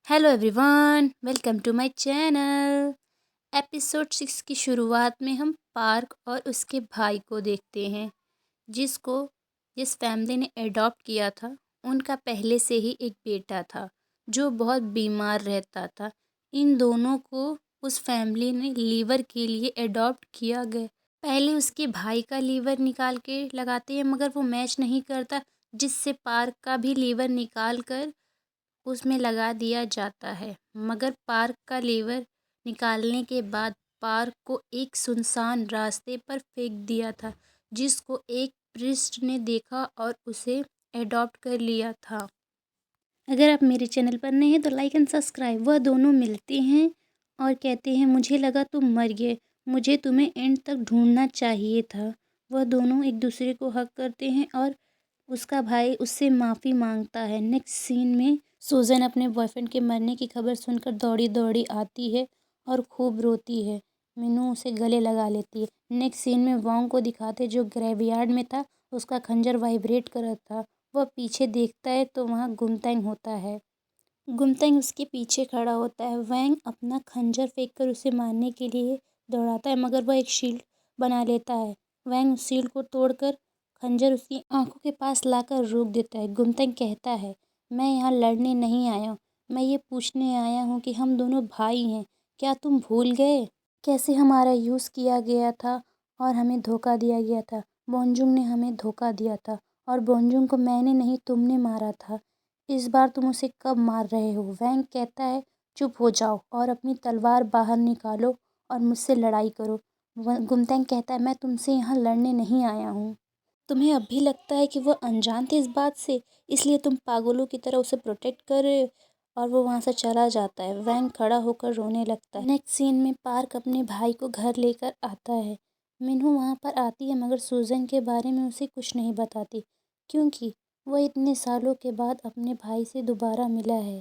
Hello everyone, welcome to my channel. Episode 6 की शुरुआत में हम पार्क और उसके भाई को देखते हैं, जिस फैमिली ने अडॉप्ट किया था। उनका पहले से ही एक बेटा था जो बहुत बीमार रहता था। इन दोनों को उस फैमिली ने लीवर के लिए अडॉप्ट किया गया। पहले उसके भाई का लीवर निकाल के लगाते हैं, मगर वो मैच नहीं करता, जिससे पार्क का भी लीवर निकाल कर उसमें लगा दिया जाता है। मगर पार्क का लीवर निकालने के बाद पार्क को एक सुनसान रास्ते पर फेंक दिया था, जिसको एक प्रिस्ट ने देखा और उसे अडॉप्ट कर लिया था। अगर आप मेरे चैनल पर नए हैं तो लाइक एंड सब्सक्राइब। वह दोनों मिलते हैं और कहते हैं, मुझे लगा तुम मर गए, मुझे तुम्हें एंड तक ढूंढना चाहिए था। वह दोनों एक दूसरे को हग करते हैं और उसका भाई उससे माफ़ी मांगता है। नेक्स्ट सीन में सूजन अपने बॉयफ्रेंड के मरने की खबर सुनकर दौड़ी दौड़ी आती है और खूब रोती है। मीनू उसे गले लगा लेती है। नेक्स्ट सीन में वॉन्ग को दिखाते जो ग्रेवयार्ड में था, उसका खंजर वाइब्रेट कर रहा था। वह पीछे देखता है तो वहाँ गुमतैंग होता है। गुमतैंग उसके पीछे खड़ा होता है। वैंग अपना खंजर फेंककर उसे मारने के लिए दौड़ाता है, मगर वह एक शील्ड बना लेता है। वैंग उस शील्ड को तोड़कर खंजर उसकी आंखों के पास लाकर रोक देता है। गुमतैंग कहता है, मैं यहाँ लड़ने नहीं आया हूँ, मैं ये पूछने आया हूँ कि हम दोनों भाई हैं, क्या तुम भूल गए कैसे हमारा यूज़ किया गया था और हमें धोखा दिया गया था। बोनजुंग ने हमें धोखा दिया था और बोनजुंग को मैंने नहीं तुमने मारा था। इस बार तुम उसे कब मार रहे हो। वैंग कहता है, चुप हो जाओ और अपनी तलवार बाहर निकालो और मुझसे लड़ाई करो। गुमतैंग कहता है, मैं तुमसे यहाँ लड़ने नहीं आया हूँ। तुम्हें अब भी लगता है कि वह अनजान थे इस बात से, इसलिए तुम पागलों की तरह उसे प्रोटेक्ट कर रहे हो। और वो वहाँ से चला जाता है। वैंग खड़ा होकर रोने लगता है। नेक्स्ट सीन में पार्क अपने भाई को घर लेकर आता है। मिन्हू वहाँ पर आती है, मगर सूजन के बारे में उसे कुछ नहीं बताती, क्योंकि वह इतने सालों के बाद अपने भाई से दोबारा मिला है।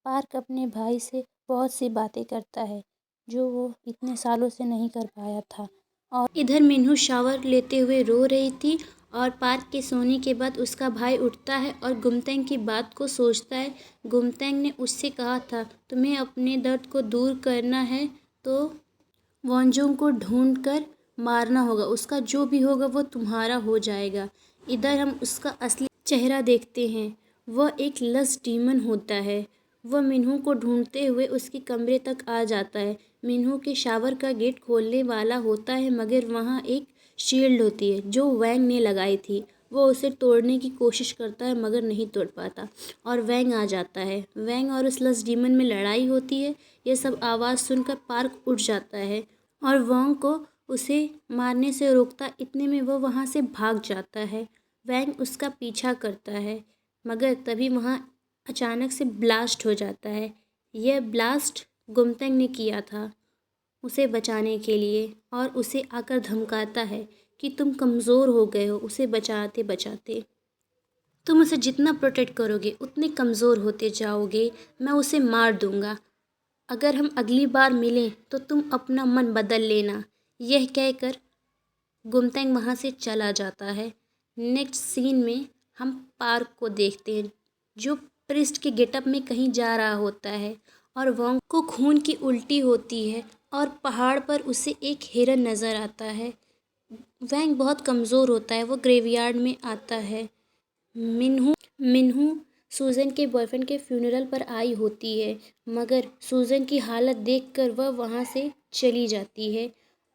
पार्क अपने भाई से बहुत सी बातें करता है जो वो इतने सालों से नहीं कर पाया था। और इधर मिन्हू शावर लेते हुए रो रही थी और पार्क के सोने के बाद उसका भाई उठता है और गुमतैंग की बात को सोचता है। गुमतैंग ने उससे कहा था, तुम्हें अपने दर्द को दूर करना है तो वॉन्जुंग को ढूंढ कर मारना होगा, उसका जो भी होगा वो तुम्हारा हो जाएगा। इधर हम उसका असली चेहरा देखते हैं। वह एक लस्ट डीमन होता है। वह मिन्हू को ढूंढते हुए उसके कमरे तक आ जाता है। मिन्हू के शावर का गेट खोलने वाला होता है, मगर वहाँ एक शील्ड होती है जो वैंग ने लगाई थी। वो उसे तोड़ने की कोशिश करता है, मगर नहीं तोड़ पाता और वैंग आ जाता है। वैंग और उस लस्ट डीमन में लड़ाई होती है। यह सब आवाज़ सुनकर पार्क उठ जाता है और वॉन्ग को उसे मारने से रोकता। इतने में वह वहाँ से भाग जाता है। वैंग उसका पीछा करता है, मगर तभी वहाँ अचानक से ब्लास्ट हो जाता है। यह ब्लास्ट गुमतैंग ने किया था उसे बचाने के लिए और उसे आकर धमकाता है कि तुम कमज़ोर हो गए हो। उसे बचाते बचाते तुम उसे जितना प्रोटेक्ट करोगे उतने कमज़ोर होते जाओगे। मैं उसे मार दूंगा। अगर हम अगली बार मिलें तो तुम अपना मन बदल लेना। यह कहकर गुमतैंग वहाँ से चला जाता है। नेक्स्ट सीन में हम पार्क को देखते हैं जो प्रिस्ट के गेटअप में कहीं जा रहा होता है और वॉन्ग को खून की उल्टी होती है और पहाड़ पर उसे एक हिरन नज़र आता है। वैंग बहुत कमज़ोर होता है। वो ग्रेवयार्ड में आता है। मिन्हू सूजन के बॉयफ्रेंड के फ्यूनरल पर आई होती है, मगर सूजन की हालत देखकर वह वहाँ से चली जाती है।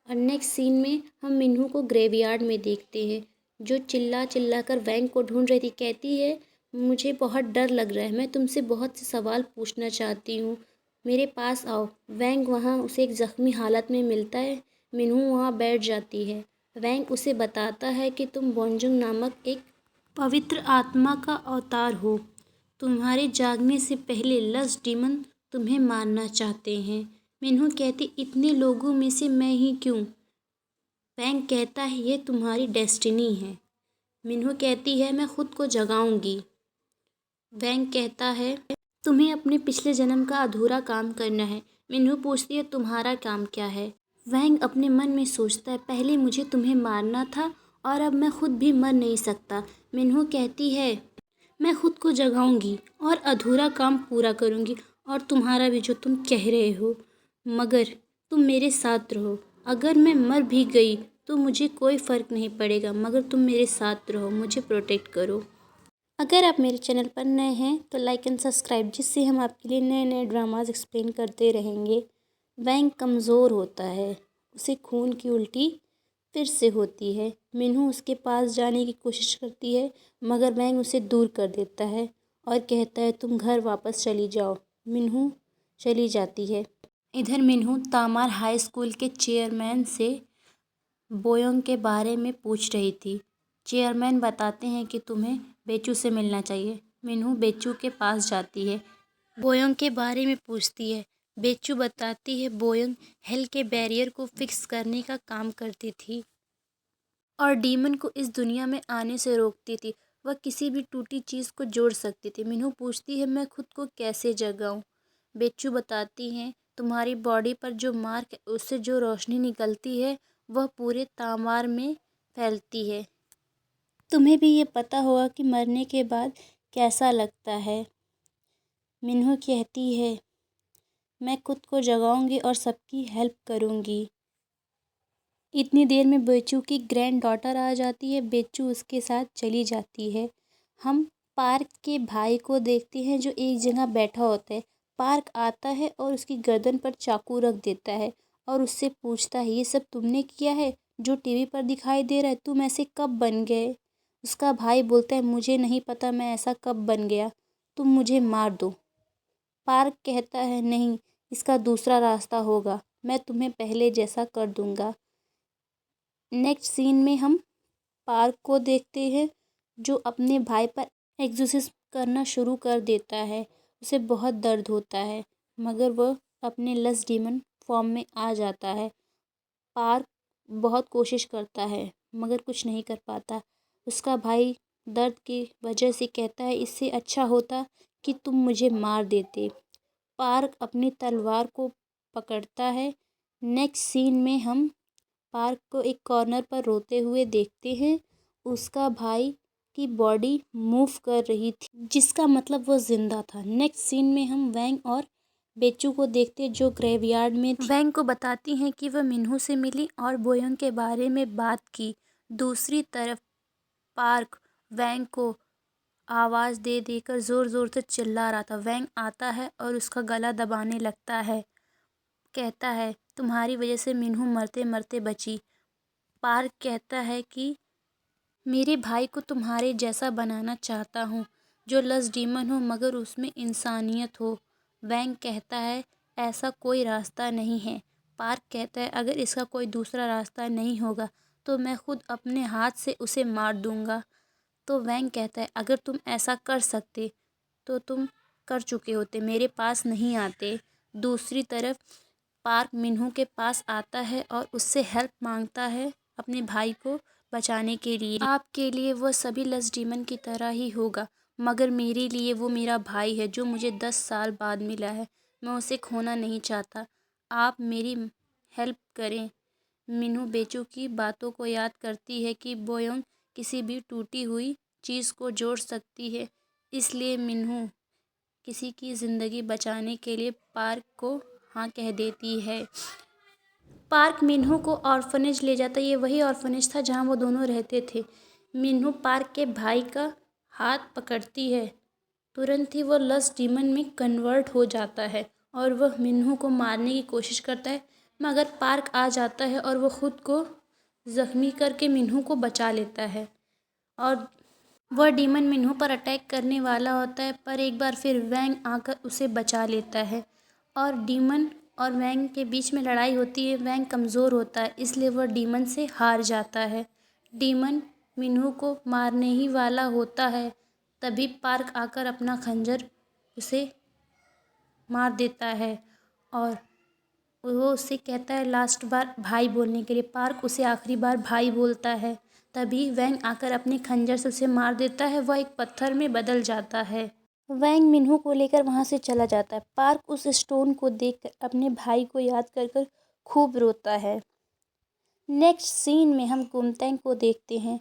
और नेक्स्ट सीन में हम मिन्हू को ग्रेवयार्ड में देखते हैं जो चिल्ला चिल्ला कर वैंग को ढूंढ रही थी। कहती है, मुझे बहुत डर लग रहा है, मैं तुमसे बहुत से सवाल पूछना चाहती हूँ, मेरे पास आओ। वैंग वहाँ उसे एक ज़ख्मी हालत में मिलता है। मिन्हू वहाँ बैठ जाती है। वैंग उसे बताता है कि तुम बोनजुंग नामक एक पवित्र आत्मा का अवतार हो। तुम्हारे जागने से पहले लस्ट डीमन तुम्हें मारना चाहते हैं। मिन्हू कहती, इतने लोगों में से मैं ही क्यों। वैंग कहता है, ये तुम्हारी डेस्टिनी है। मिन्हू कहती है, मैं खुद को जगाऊंगी। वैंग कहता है, तुम्हें अपने पिछले जन्म का अधूरा काम करना है। मिन्हू पूछती है, तुम्हारा काम क्या है। वैंग अपने मन में सोचता है, पहले मुझे तुम्हें मारना था और अब मैं खुद भी मर नहीं सकता। मिन्हू कहती है, मैं खुद को जगाऊंगी और अधूरा काम पूरा करूंगी और तुम्हारा भी जो तुम कह रहे हो, मगर तुम मेरे साथ रहो। अगर मैं मर भी गई तो मुझे कोई फ़र्क नहीं पड़ेगा, मगर तुम मेरे साथ रहो, मुझे प्रोटेक्ट करो। अगर आप मेरे चैनल पर नए हैं तो लाइक एंड सब्सक्राइब, जिससे हम आपके लिए नए नए ड्रामाज एक्सप्लेन करते रहेंगे। वैंग कमज़ोर होता है, उसे खून की उल्टी फिर से होती है। मिन्हू उसके पास जाने की कोशिश करती है, मगर वैंग उसे दूर कर देता है और कहता है तुम घर वापस चली जाओ। मिन्हू चली जाती है। इधर मिन्हू तामार हाई स्कूल के चेयरमैन से बोयोंग के बारे में पूछ रही थी। चेयरमैन बताते हैं कि तुम्हें बेचू से मिलना चाहिए। मिन्हू बेचू के पास जाती है, बोयोंग के बारे में पूछती है। बेचू बताती है बोयोंग हेल के बैरियर को फिक्स करने का काम करती थी और डीमन को इस दुनिया में आने से रोकती थी। वह किसी भी टूटी चीज़ को जोड़ सकती थी। मिन्हू पूछती है मैं खुद को कैसे जगाऊं। बेचू बताती हैं तुम्हारी बॉडी पर जो मार्क है, उससे जो रोशनी निकलती है वह पूरे तामार में फैलती है। तुम्हें भी ये पता होगा कि मरने के बाद कैसा लगता है। मिन्हू कहती है मैं खुद को जगाऊंगी और सबकी हेल्प करूंगी। इतनी देर में बेचू की ग्रैंड डॉटर आ जाती है। बेचू उसके साथ चली जाती है। हम पार्क के भाई को देखते हैं जो एक जगह बैठा होता है। पार्क आता है और उसकी गर्दन पर चाकू रख देता है और उससे पूछता है ये सब तुमने किया है? जो टीवी पर दिखाई दे रहा है, तुम ऐसे कब बन गए? उसका भाई बोलता है मुझे नहीं पता मैं ऐसा कब बन गया, तुम मुझे मार दो। पार्क कहता है नहीं, इसका दूसरा रास्ता होगा, मैं तुम्हें पहले जैसा कर दूंगा। नेक्स्ट सीन में हम पार्क को देखते हैं जो अपने भाई पर एक्सोसिस करना शुरू कर देता है। उसे बहुत दर्द होता है, मगर वह अपने लस डीमन फॉर्म में आ जाता है। पार्क बहुत कोशिश करता है मगर कुछ नहीं कर पाता। उसका भाई दर्द की वजह से कहता है इससे अच्छा होता कि तुम मुझे मार देते। पार्क अपनी तलवार को पकड़ता है। नेक्स्ट सीन में हम पार्क को एक कॉर्नर पर रोते हुए देखते हैं। उसका भाई की बॉडी मूव कर रही थी, जिसका मतलब वो जिंदा था। नेक्स्ट सीन में हम वैंग और बेचू को देखते हैं जो ग्रेवयार्ड में थी। वैंग को बताती हैं कि वह मिन्हू से मिली और बोयोंग के बारे में बात की। दूसरी तरफ पार्क वैंग को आवाज़ दे देकर ज़ोर ज़ोर से चिल्ला रहा था। वैंग आता है और उसका गला दबाने लगता है। कहता है तुम्हारी वजह से मिन्हू मरते मरते बची। पार्क कहता है कि मेरे भाई को तुम्हारे जैसा बनाना चाहता हूँ, जो लस डीमन हो मगर उसमें इंसानियत हो। वैंग कहता है ऐसा कोई रास्ता नहीं है। पार्क कहता है अगर इसका कोई दूसरा रास्ता नहीं होगा तो मैं खुद अपने हाथ से उसे मार दूंगा। तो वैंग कहता है अगर तुम ऐसा कर सकते तो तुम कर चुके होते, मेरे पास नहीं आते। दूसरी तरफ पार्क मिन्हू के पास आता है और उससे हेल्प मांगता है अपने भाई को बचाने के लिए। आपके लिए वह सभी लस डीमन की तरह ही होगा, मगर मेरे लिए वो मेरा भाई है जो मुझे 10 साल बाद मिला है। मैं उसे खोना नहीं चाहता। आप मेरी हेल्प करें। मिन्हू बेचू की बातों को याद करती है कि बोयोंग किसी भी टूटी हुई चीज़ को जोड़ सकती है, इसलिए मिन्हू किसी की ज़िंदगी बचाने के लिए पार्क को हाँ कह देती है। पार्क मिन्हू को ऑर्फनेज ले जाता है। ये वही ऑर्फनेज था जहाँ वो दोनों रहते थे। मिन्हू पार्क के भाई का हाथ पकड़ती है। तुरंत ही वो लस डीमन में कन्वर्ट हो जाता है और वह मिन्हू को मारने की कोशिश करता है, मगर पार्क आ जाता है और वो खुद को ज़ख्मी करके मिन्हू को बचा लेता है। और वह डीमन मिन्हू पर अटैक करने वाला होता है, पर एक बार फिर वैंग आकर उसे बचा लेता है और डीमन और वैंग के बीच में लड़ाई होती है। वैंग कमज़ोर होता है, इसलिए वह डीमन से हार जाता है। डीमन मिन्हू को मारने ही वाला होता है, तभी पार्क आकर अपना खंजर उसे मार देता है और वो उससे कहता है लास्ट बार भाई बोलने के लिए। पार्क उसे आखिरी बार भाई बोलता है, तभी वैंग आकर अपने खंजर से उसे मार देता है। वह एक पत्थर में बदल जाता है। वैंग मिन्हू को लेकर वहाँ से चला जाता है। पार्क उस स्टोन को देखकर अपने भाई को याद कर कर खूब रोता है। नेक्स्ट सीन में हम कुमतैंग को देखते हैं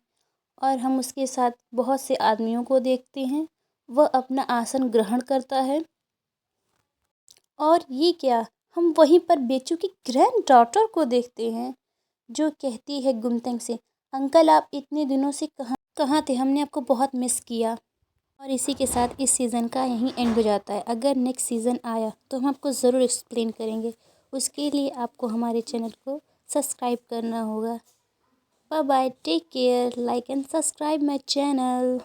और हम उसके साथ बहुत से आदमियों को देखते हैं। वह अपना आसन ग्रहण करता है और ये क्या, हम वहीं पर बेचू की ग्रैंड डॉटर को देखते हैं जो कहती है गुमतंग से, अंकल आप इतने दिनों से कहाँ कहाँ थे, हमने आपको बहुत मिस किया। और इसी के साथ इस सीज़न का यहीं एंड हो जाता है। अगर नेक्स्ट सीज़न आया तो हम आपको ज़रूर एक्सप्लेन करेंगे। उसके लिए आपको हमारे चैनल को सब्सक्राइब करना होगा। Bye bye, take care, like and subscribe my channel.